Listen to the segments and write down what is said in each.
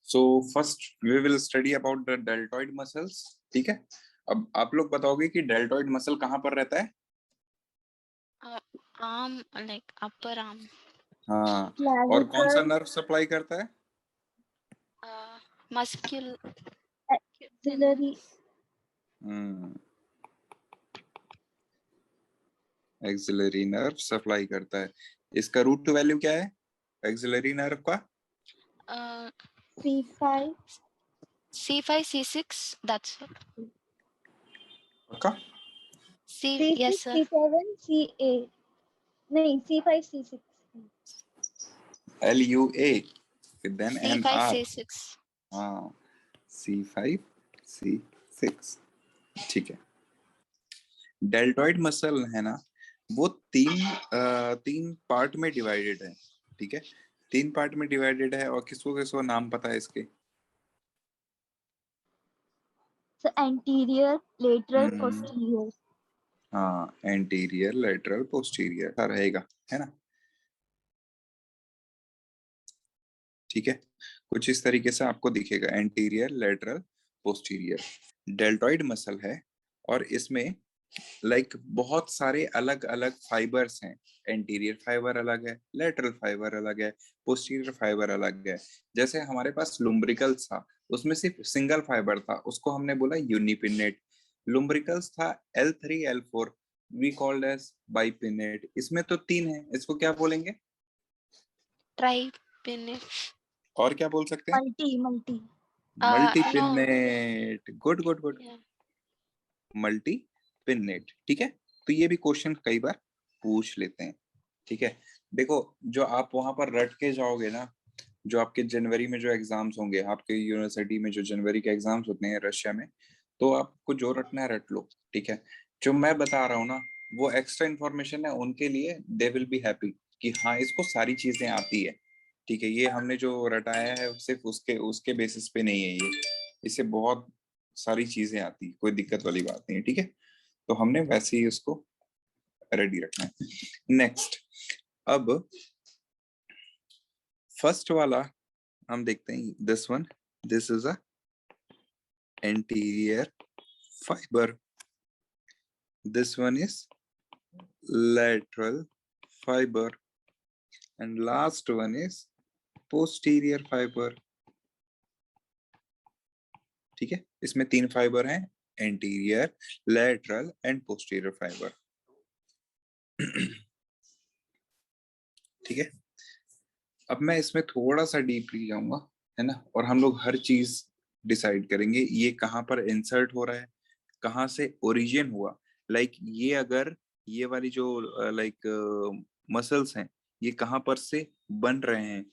So first we will study about the deltoid muscles. ठीक है, अब आप लोग बताओगे कि डेल्टॉइड मसल कहाँ पर रहता है? Arm, like upper arm. हाँ, और कौन सा नर्व सप्लाई करता है? मस्क्यूल एक्सिलरी एक्सिलरी नर्व सप्लाई करता है। इसका रूट वैल्यू क्या है एक्सिलरी नर्व का? C5 C5 C6, that's पक्का? C, C6 yes sir. C7 C8 नहीं C5 C6 LUA then C5 NR। C6. हाँ, C5 C6। ठीक है, डेल्टॉइड मसल है ना, वो तीन पार्ट में डिवाइडेड है। ठीक है, 3 पार्ट में डिवाइडेड है। और किसको किसको नाम पता है इसके? so anterior lateral posterior हाँ, एंटीरियर लेटरल पोस्टीरियर रहेगा, है ना। ठीक है, कुछ इस तरीके से आपको दिखेगा, anterior lateral posterior deltoid muscle है। और इसमें बहुत सारे अलग अलग फाइबर्स हैं। एंटीरियर फाइबर अलग है, लेटरल फाइबर अलग है, पोस्टीरियर फाइबर अलग है। जैसे हमारे पास लुम्ब्रिकल्स था, उसमें सिर्फ सिंगल फाइबर था, उसको हमने बोला यूनिपिनेट। लुम्ब्रिकल्स था L3 L4, we called as बाइपिनेट। इसमें तो 3 है, इसको क्या बोलेंगे? Tripinnate. और क्या बोल सकते हैं? multi multipennate. Good good good, Yeah. Multipennate. ठीक है, तो ये भी क्वेश्चन कई बार पूछ लेते हैं। ठीक है, देखो जो आप वहां पर रट के जाओगे ना, जो आपके जनवरी में जो एग्जाम्स होंगे आपके यूनिवर्सिटी में, जो जनवरी के एग्जाम्स होते हैं रशिया में, तो आपको जो रटना है रट लो। ठीक है, जो मैं बता रहा हूँ ना, वो एक्स्ट्रा इन्फॉर्मेशन है उनके लिए, दे विल बी हैप्पी कि हाँ इसको सारी चीजें आती है। ठीक है, ये हमने जो रटाया है सिर्फ उसके उसके बेसिस पे नहीं है, ये इससे बहुत सारी चीजें आती, कोई दिक्कत वाली बात नहीं है। ठीक है, तो हमने वैसे ही उसको रेडी रखना है। नेक्स्ट, अब फर्स्ट वाला हम देखते हैं, this one, this is a anterior fibre, this one is lateral fiber, and last one is posterior fiber। ठीक है, इसमें 3 फाइबर हैं, anterior, lateral and posterior fibre. ठीक है, अब मैं इसमें थोड़ा सा डीपली जाऊंगा, है ना, और हम लोग हर चीज डिसाइड करेंगे ये कहाँ पर इंसर्ट हो रहा है, कहाँ से ओरिजिन हुआ। ये अगर ये वाली जो मसल्स हैं, ये कहाँ पर से बन रहे हैं,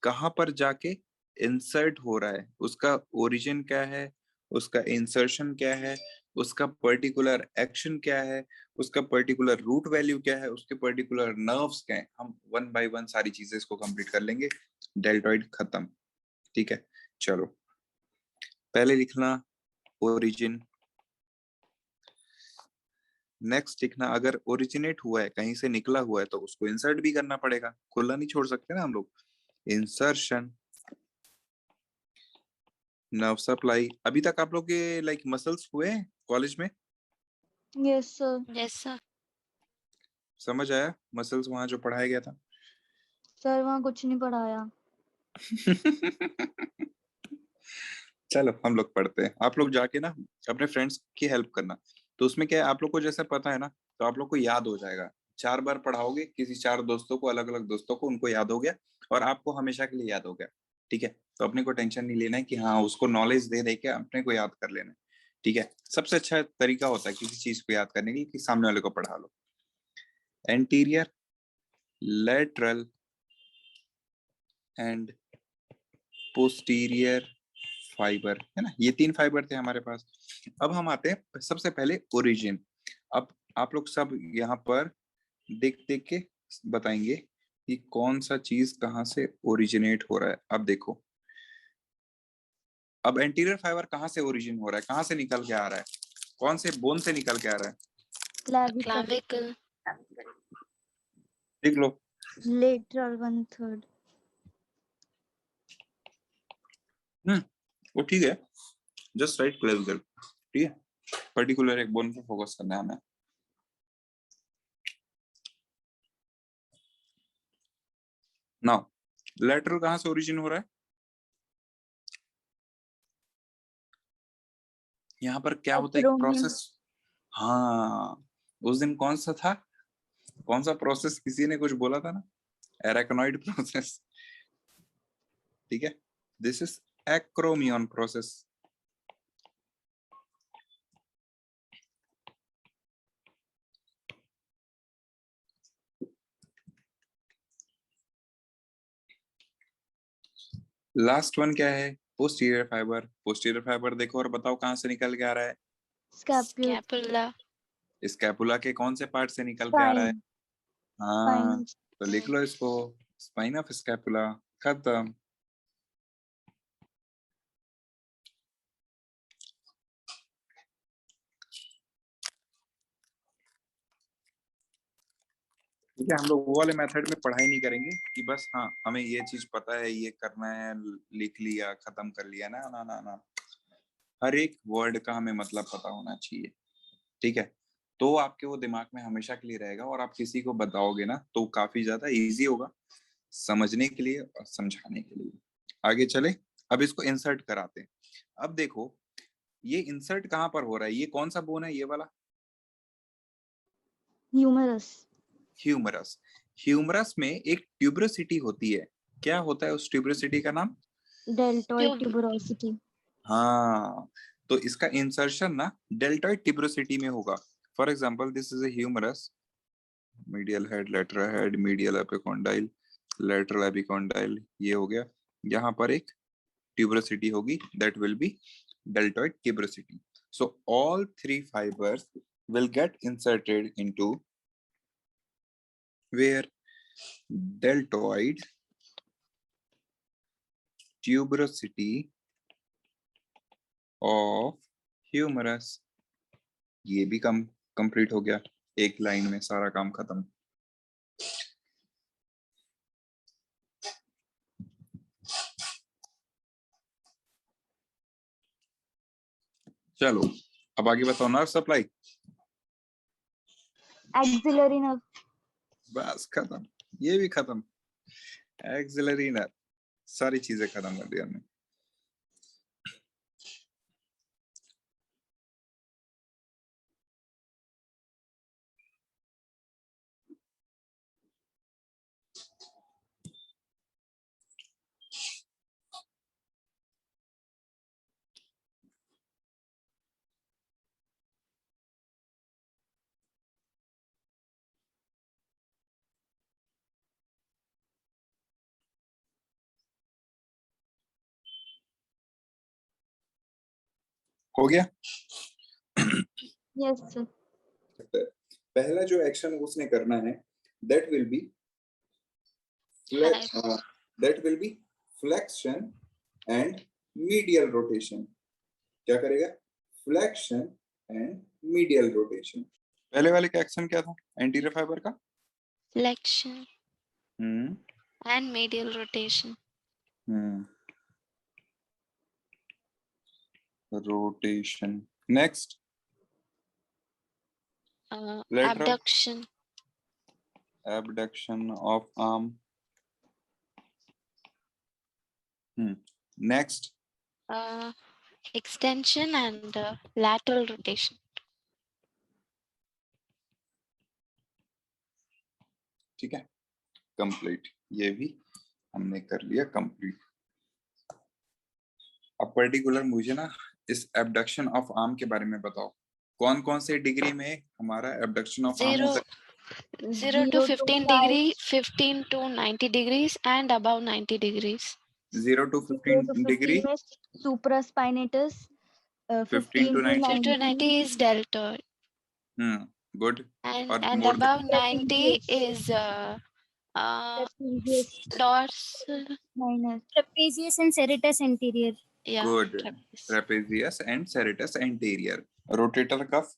कहाँ पर जाके इंसर्ट हो रहा है, उसका ओरिजिन क्या है, उसका इंसर्शन क्या है, उसका पर्टिकुलर एक्शन क्या है, उसका पर्टिकुलर रूट वैल्यू क्या है, उसके पर्टिकुलर नर्व्स क्या है। हम 1 बाय 1 सारी चीजें इसको कंप्लीट कर लेंगे, डेल्टॉइड खत्म। ठीक है, चलो पहले लिखना ओरिजिन, नेक्स्ट लिखना अगर ओरिजिनेट हुआ है, कहीं से निकला हुआ है, तो उसको इंसर्ट भी करना पड़ेगा, खुला नहीं छोड़ सकते ना हम लोग। Insertion, nerve supply. अभी तक आप लोग के मसल्स हुए कॉलेज में? yes sir Yes sir. समझ आया मसल्स वहां जो पढ़ाया गया था? सर वहाँ कुछ नहीं पढ़ाया चलो हम लोग पढ़ते हैं, आप लोग जाके ना अपने फ्रेंड्स की हेल्प करना। तो उसमें क्या है, आप लोग को जैसे पता है ना, तो आप लोग को याद हो जाएगा। 4 बार पढ़ाओगे किसी 4 दोस्तों को, अलग अलग दोस्तों को, उनको याद हो गया और आपको हमेशा के लिए याद हो गया। ठीक है, तो अपने को टेंशन नहीं लेना है कि हाँ उसको नॉलेज दे दे के अपने को याद कर लेना है। ठीक है, सबसे अच्छा तरीका होता है किसी चीज को याद करने के लिए कि सामने वाले को पढ़ा लो। Anterior, lateral and posterior fiber, है ना, ये 3 फाइबर थे हमारे पास। अब हम आते हैं सबसे पहले ओरिजिन। अब आप लोग सब यहाँ पर देख देख के बताएंगे कि कौन सा चीज कहाँ से ओरिजिनेट हो रहा है। अब देखो, अब एंटीरियर फाइबर कहाँ से ओरिजिन हो रहा है, कहाँ से निकल के आ रहा है, कौन से बोन से निकल के आ रहा है? Clavicle. देख लो, lateral 1/3 वो ठीक है, जस्ट राइट क्लेविकल, ठीक है, पर्टिकुलर एक बोन पे फोकस करना है हमें। नाउ लेटरल कहाँ से ओरिजिन हो रहा है? यहाँ पर क्या होता है, एक Acromion. प्रोसेस। हाँ, उस दिन कौन सा था, कौन सा प्रोसेस किसी ने कुछ बोला था ना, एराकनॉइड प्रोसेस, ठीक है, this is acromion process. Last one क्या है? Posterior fibre. पोस्टीरियर फाइबर देखो और बताओ कहाँ से निकल के आ रहा है? Scapula. Scapula. स्कैपुला के कौन से पार्ट से निकल के आ रहा है? Spine. हाँ, Spine. तो लिख लो इसको, स्पाइन ऑफ स्कैपुला, खत्म। ठीक है, हम लोग वो वाले मेथड में पढ़ाई नहीं करेंगे कि बस हाँ हमें ये चीज पता है, ये करना है, लिख लिया, खत्म कर लिया, ना ना ना ना, हर एक वर्ड का हमें मतलब पता होना चाहिए, ठीक है, तो आपके वो दिमाग में हमेशा के लिए रहेगा और आप किसी को बताओगे ना तो काफी ज्यादा इजी होगा समझने के लिए और समझाने के लिए। आगे चले, अब इसको इंसर्ट कराते हैं। अब देखो ये इंसर्ट कहाँ पर हो रहा है, ये कौन सा बोन है, ये वाला? Humerus. ह्यूमरस। ह्यूमरस में एक ट्यूबरोसिटी होती है, क्या होता है उस ट्यूबरोसिटी का नाम? Deltoid Tube. tuberosity. हाँ, तो इसका इंसर्शन ना डेल्टॉइड ट्यूबरोसिटी में होगा। For example this is a humerus, medial head, medial epicondyle, lateral epicondyle, ये हो गया, यहाँ पर एक tuberosity होगी, that will be deltoid tuberosity. So all three fibers will get inserted into where? Deltoid tuberosity of humerus. ये भी complete हो गया, एक लाइन में सारा काम खत्म। चलो अब आगे बताओ, नर्व सप्लाई। Axillary nerve. बस खत्म, ये भी खत्म, एक्सिलरी नर्व, सारी चीजें खत्म कर दी हमने। हो गया? Yes, sir. पहला जो एक्शन उसने करना है, that will be flexion and medial rotation. क्या करेगा? Flexion and medial rotation. पहले वाले का एक्शन क्या था एंटीरियर फाइबर का? Flexion and medial rotation. Rotation. Next Abduction. abduction of arm. Next Extension and lateral rotation. ठीक है, कंप्लीट, ये भी हमने कर लिया कंप्लीट। अब पर्टिकुलर मुझे ना इस एबडक्शन ऑफ आर्म के बारे में बताओ, कौन कौन से डिग्री में हमारा एबडक्शन ऑफ आर्म होता है? 0 to 15 degree, 15 to 90 degrees and above 90 degrees. 0 to 15 degree, में supraspinatus. 15 to 90. 15 to 90 is deltoid. Good. And more above than 90 is dorsal. Minor. Trapezius and serratus anterior. Yeah. Good. Trapezius. Trapezius and serratus anterior. Rotator cuff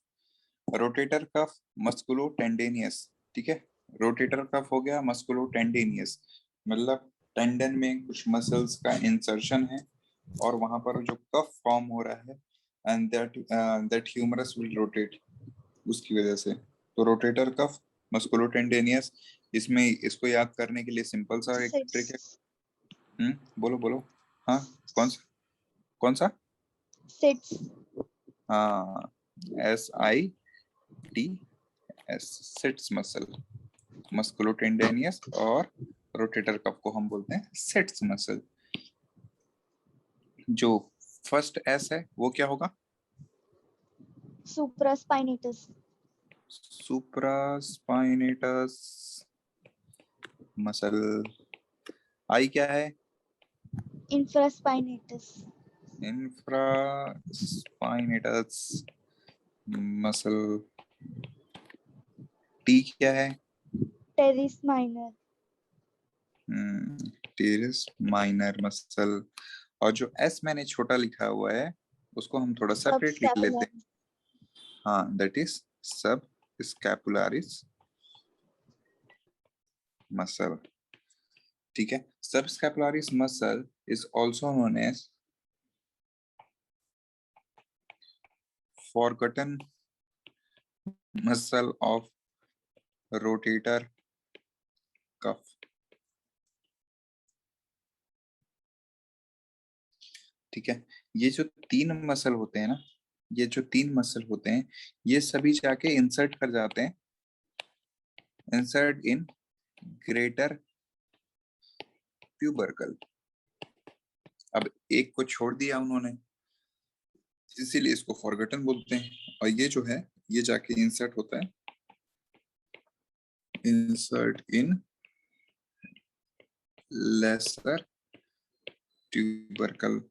musculotendinous, ठीक है, rotator cuff हो गया मस्कुलोटेंडिनियस, मतलब tendon में कुछ muscles का insertion है और वहां पर जो कफ फॉर्म हो रहा है and that humerus will rotate उसकी वजह से। तो रोटेटर कफ, मस्कुलोटेंडिनियस, इसमें इसको याद करने के लिए सिंपल सा एक ट्रिक है। बोलो बोलो। हाँ, कौन सा? Sits. हाँ, SITS, सिट्स मसल। मस्कुलोटेंडिनियस और रोटेटर कफ को हम बोलते हैं सिट्स मसल। जो फर्स्ट S है वो क्या होगा? Supraspinatus. Supraspinatus muscle. I क्या है? Infraspinatus. Infraspinatus muscle. T क्या है? Teres minor. Teres minor muscle. और जो S मैंने छोटा लिखा हुआ है उसको हम थोड़ा सेपरेट लिख लेते हैं। हाँ, दैट इज सब स्कैपुलारिस मसल। ठीक है, subscapularis muscle is also known as forgotten muscle of rotator cuff। ठीक है, ये जो तीन मसल होते हैं ना, ये जो तीन मसल होते हैं ये सभी जाके इंसर्ट कर जाते हैं, इंसर्ट इन ग्रेटर ट्यूबरकल। अब एक को छोड़ दिया उन्होंने, इसीलिए इसको फॉरगॉटन बोलते हैं। और ये जो है ये जाके इंसर्ट होता है, इंसर्ट इन लेसर ट्यूबरकल।